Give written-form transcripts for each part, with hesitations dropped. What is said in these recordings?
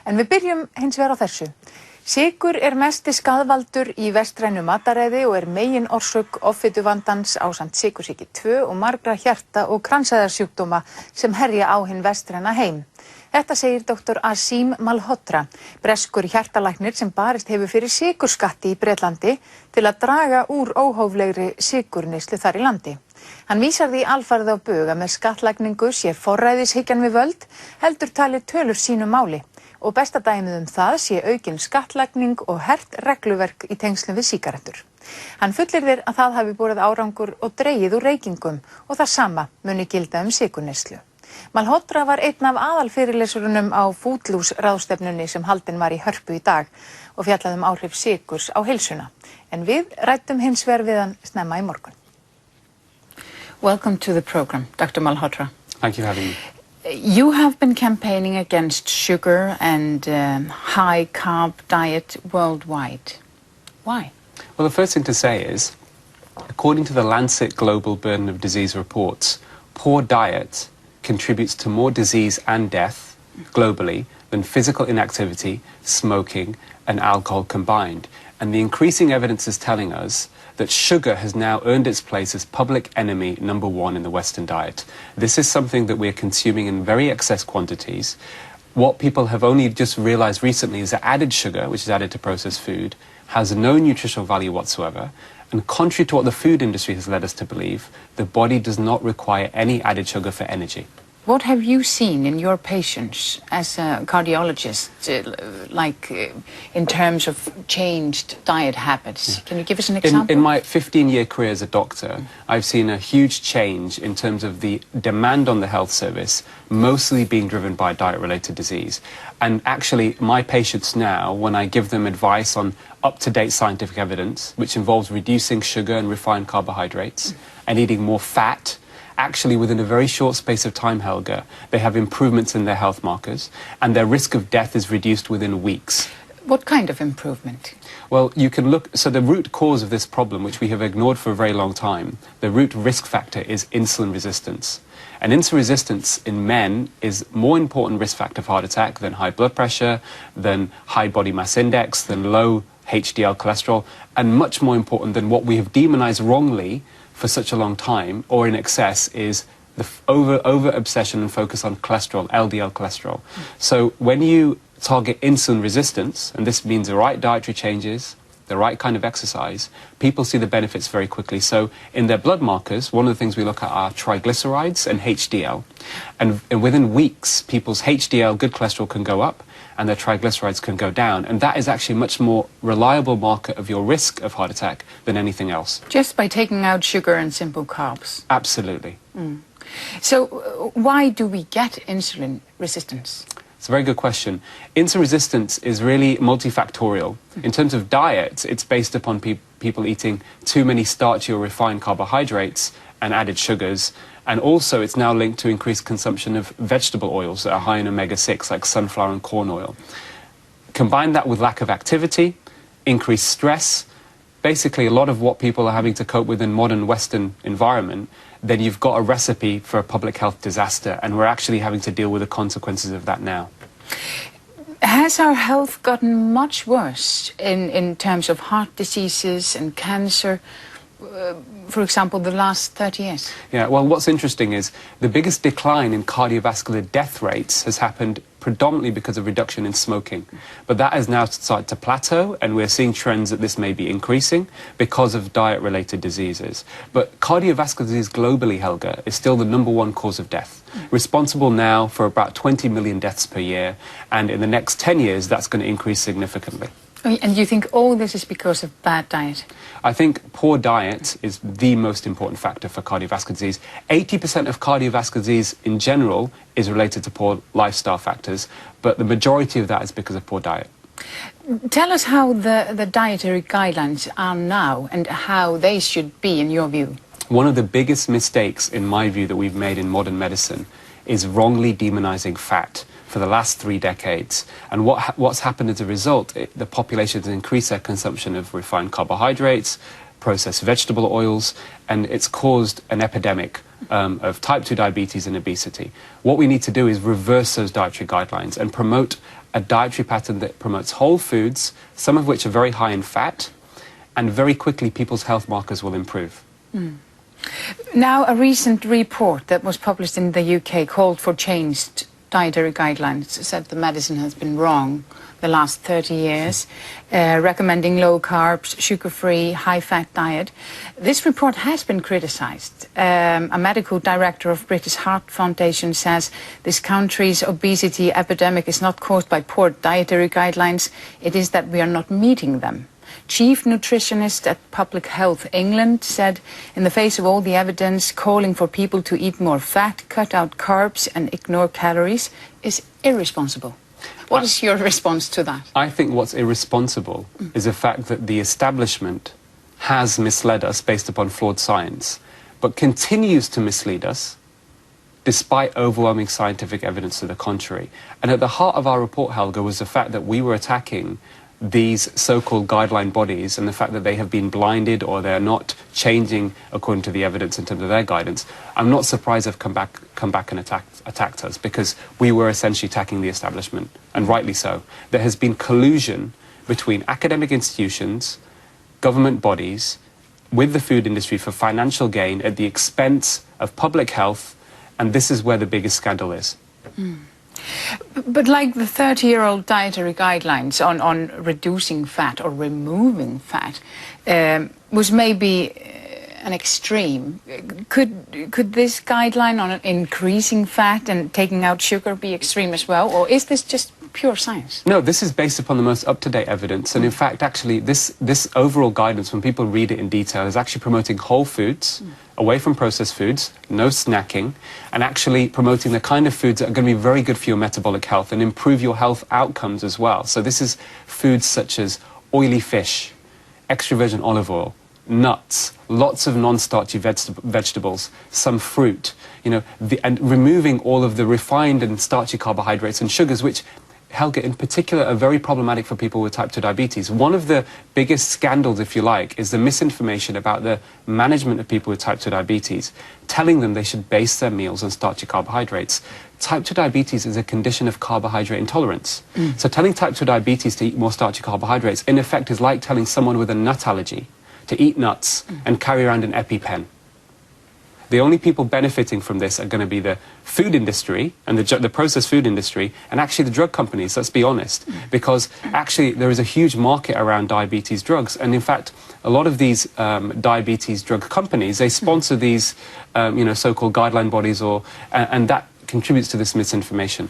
En við byrjum hins vegar á þessu. Sykur mesti skaðvaldur í vestrænu mataræði og megin orsök offituvandans ásamt sykursýki 2 og margra hjarta- og kransæðarsjúkdóma sem herja á hinn vestræna heim. Þetta segir Dr. Asim Malhotra, breskur hjartalæknir sem barist hefur fyrir sykurskatti í Bretlandi til að draga úr óhóflegri sykurneyslu þar í landi. Hann vísar því alfarið á bug að með skattlagningu sé forræðishyggjan við völd, heldur tali tölur sínu máli. Og besta dæmið það sé aukin skattlagning og hert regluverk í tengslum við sígarettur. Hann fullyrðir að það hafi borið árangur og dregið úr reykingum og það sama muni gilda sykurneyslu. Malhotra var einn af aðalfyrirlesurunum á Foodloose-ráðstefnunni sem haldin var í Hörpu í dag og fjallaði áhrif sykurs á heilsuna. En við ræddum hins vegar við hann snemma í morgun. Welcome to the program, Dr. Malhotra. Thank you for having me. You have been campaigning against sugar and high-carb diet worldwide. Why? Well, the first thing to say is, according to the Lancet Global Burden of Disease reports, poor diet contributes to more disease and death globally than physical inactivity, smoking, and alcohol combined. And the increasing evidence is telling us that sugar has now earned its place as public enemy #1 in the Western diet. This is something that we're consuming in very excess quantities. What people have only just realized recently is that added sugar, which is added to processed food, has no nutritional value whatsoever. And contrary to what the food industry has led us to believe, the body does not require any added sugar for energy. What have you seen in your patients as a cardiologist, in terms of changed diet habits? Can you give us an example? In my 15-year career as a doctor, I've seen a huge change in terms of the demand on the health service, mostly being driven by diet-related disease. And actually, my patients now, when I give them advice on up-to-date scientific evidence, which involves reducing sugar and refined carbohydrates and eating more fat, actually within a very short space of time, Helga, they have improvements in their health markers and their risk of death is reduced within weeks. What kind of improvement? Well, you can look, so the root cause of this problem, which we have ignored for a very long time, the root risk factor is insulin resistance. And insulin resistance in men is more important risk factor for heart attack than high blood pressure, than high body mass index, than low HDL cholesterol, and much more important than what we have demonized wrongly for such a long time, or in excess, is the over obsession and focus on cholesterol, LDL cholesterol. So when you target insulin resistance, and this means the right dietary changes, the right kind of exercise, people see the benefits very quickly. So in their blood markers, one of the things we look at are triglycerides and HDL. And within weeks, people's HDL, good cholesterol, can go up, and their triglycerides can go down. And that is actually a much more reliable marker of your risk of heart attack than anything else. Just by taking out sugar and simple carbs? Absolutely. So why do we get insulin resistance? It's a very good question. Insulin resistance is really multifactorial. In terms of diet, it's based upon people eating too many starchy or refined carbohydrates and added sugars. And also, it's now linked to increased consumption of vegetable oils that are high in omega-6, like sunflower and corn oil. Combine that with lack of activity, increased stress, basically a lot of what people are having to cope with in modern Western environment, then you've got a recipe for a public health disaster, and we're actually having to deal with the consequences of that now. Has our health gotten much worse in terms of heart diseases and cancer, for example, the last 30 years? Yeah, well, what's interesting is the biggest decline in cardiovascular death rates has happened predominantly because of reduction in smoking. But that has now started to plateau, and we're seeing trends that this may be increasing because of diet-related diseases. But cardiovascular disease globally, Helga, is still the #1 cause of death, responsible now for about 20 million deaths per year, and in the next 10 years, that's going to increase significantly. And you think all this is because of bad diet? I think poor diet is the most important factor for cardiovascular disease. 80% of cardiovascular disease in general is related to poor lifestyle factors, but the majority of that is because of poor diet. Tell us how the dietary guidelines are now and how they should be in your view. One of the biggest mistakes, in my view, that we've made in modern medicine is wrongly demonizing fat for the last 3 decades. And what's happened as a result, the population has increased their consumption of refined carbohydrates, processed vegetable oils, and it's caused an epidemic of type 2 diabetes and obesity. What we need to do is reverse those dietary guidelines and promote a dietary pattern that promotes whole foods, some of which are very high in fat, and very quickly people's health markers will improve. Now, a recent report that was published in the UK called for changed dietary guidelines, said the medicine has been wrong the last 30 years, recommending low carbs, sugar-free, high-fat diet. This report has been criticized. A medical director of British Heart Foundation says this country's obesity epidemic is not caused by poor dietary guidelines, it is that we are not meeting them. Chief nutritionist at Public Health England said, in the face of all the evidence calling for people to eat more fat, cut out carbs and ignore calories is irresponsible. What is your response to that? I think what's irresponsible is the fact that the establishment has misled us based upon flawed science, but continues to mislead us despite overwhelming scientific evidence to the contrary. And at the heart of our report, Helga, was the fact that we were attacking these so-called guideline bodies and the fact that they have been blinded or they're not changing according to the evidence in terms of their guidance. I'm not surprised they've come back and attacked us, because we were essentially attacking the establishment, and rightly so. There has been collusion between academic institutions, government bodies, with the food industry for financial gain at the expense of public health, and this is where the biggest scandal is. But like the 30-year-old dietary guidelines on reducing fat or removing fat was maybe an extreme. Could this guideline on increasing fat and taking out sugar be extreme as well? Or is this just pure science? No, this is based upon the most up-to-date evidence. And in fact, actually, this overall guidance, when people read it in detail, is actually promoting whole foods, away from processed foods, no snacking, and actually promoting the kind of foods that are going to be very good for your metabolic health and improve your health outcomes as well. So this is foods such as oily fish, extra virgin olive oil, nuts, lots of non-starchy vegetables, some fruit, you know, and removing all of the refined and starchy carbohydrates and sugars, which, Helga, in particular, are very problematic for people with type 2 diabetes. One of the biggest scandals, if you like, is the misinformation about the management of people with type 2 diabetes, telling them they should base their meals on starchy carbohydrates. Type 2 diabetes is a condition of carbohydrate intolerance. So telling type 2 diabetes to eat more starchy carbohydrates, in effect, is like telling someone with a nut allergy to eat nuts and carry around an EpiPen. The only people benefiting from this are going to be the food industry and the processed food industry, and actually the drug companies, let's be honest, because actually there is a huge market around diabetes drugs, and in fact a lot of these diabetes drug companies, they sponsor these you know, so-called guideline bodies, and that contributes to this misinformation.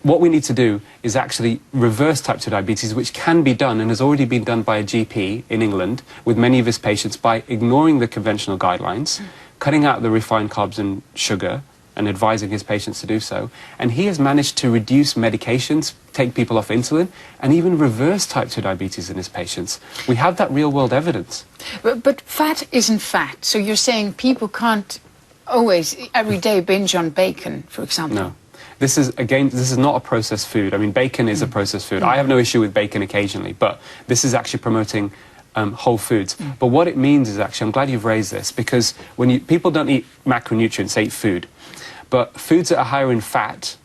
What we need to do is actually reverse type 2 diabetes, which can be done and has already been done by a GP in England with many of his patients by ignoring the conventional guidelines, cutting out the refined carbs and sugar and advising his patients to do so. And he has managed to reduce medications, take people off insulin, and even reverse type 2 diabetes in his patients. We have that real-world evidence. But fat isn't fat, so you're saying people can't always, every day, binge on bacon, for example? No. This is, again, this is not a processed food. I mean, bacon is a processed food. I have no issue with bacon occasionally, but this is actually promoting whole foods. But what it means is actually, I'm glad you've raised this, because when people don't eat macronutrients, they eat food. But foods that are higher in fat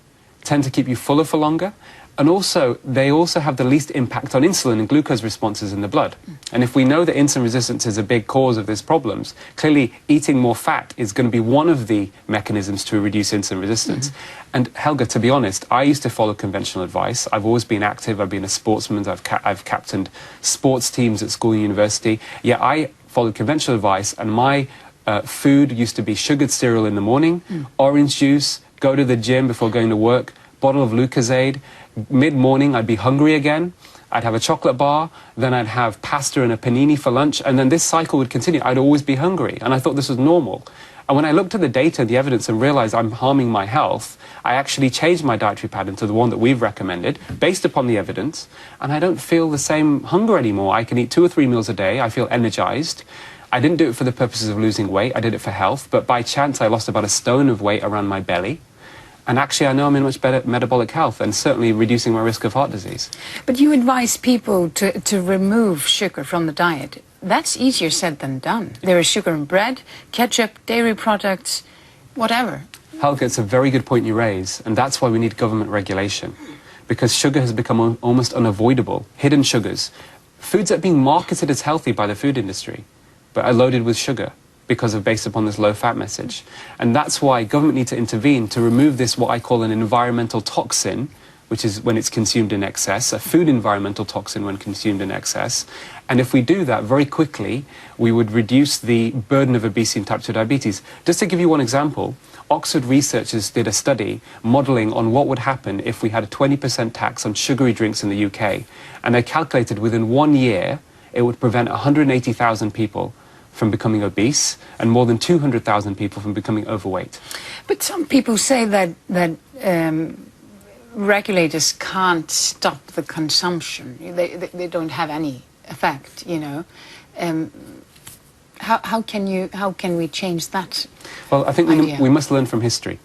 tend to keep you fuller for longer, and also, they also have the least impact on insulin and glucose responses in the blood. And if we know that insulin resistance is a big cause of these problems, clearly eating more fat is going to be one of the mechanisms to reduce insulin resistance. And Helga, to be honest, I used to follow conventional advice. I've always been active. I've been a sportsman. I've captained sports teams at school and university. Yeah, I followed conventional advice, and my food used to be sugared cereal in the morning, orange juice, go to the gym before going to work, bottle of Lucozade. Mid-morning, I'd be hungry again. I'd have a chocolate bar, then I'd have pasta and a panini for lunch, and then this cycle would continue. I'd always be hungry, and I thought this was normal. And when I looked at the data and the evidence and realized I'm harming my health, I actually changed my dietary pattern to the one that we've recommended, based upon the evidence, and I don't feel the same hunger anymore. I can eat 2 or 3 meals a day. I feel energized. I didn't do it for the purposes of losing weight. I did it for health, but by chance I lost about 1 stone of weight around my belly. And actually, I know I'm in much better metabolic health and certainly reducing my risk of heart disease. But you advise people to remove sugar from the diet. That's easier said than done. There is sugar in bread, ketchup, dairy products, whatever. Helga, it's a very good point you raise, and that's why we need government regulation. because sugar has become almost unavoidable. Hidden sugars. Foods that are being marketed as healthy by the food industry, but are loaded with sugar based upon this low-fat message. And that's why government need to intervene to remove this, what I call an environmental toxin, which is when it's consumed in excess, a food environmental toxin when consumed in excess. And if we do that very quickly, we would reduce the burden of obesity and type 2 diabetes. Just to give you one example, Oxford researchers did a study modelling on what would happen if we had a 20% tax on sugary drinks in the UK. And they calculated within 1 year, it would prevent 180,000 people from becoming obese and more than 200,000 people from becoming overweight. But some people say that regulators can't stop the consumption. They don't have any effect, you know. How can we change that? Well, I think idea? we must learn from history.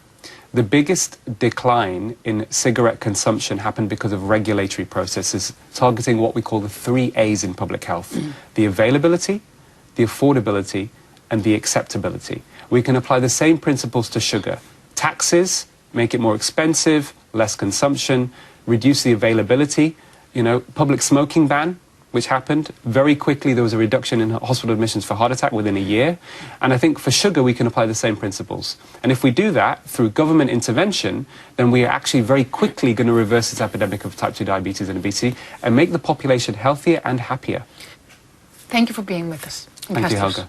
The biggest decline in cigarette consumption happened because of regulatory processes targeting what we call the 3 A's in public health. The availability, the affordability, and the acceptability. We can apply the same principles to sugar. Taxes, make it more expensive, less consumption, reduce the availability. You know, public smoking ban, which happened. Very quickly there was a reduction in hospital admissions for heart attack within a year. And I think for sugar we can apply the same principles. And if we do that through government intervention, then we are actually very quickly going to reverse this epidemic of type 2 diabetes and obesity and make the population healthier and happier. Thank you for being with us. Thank you, Helga.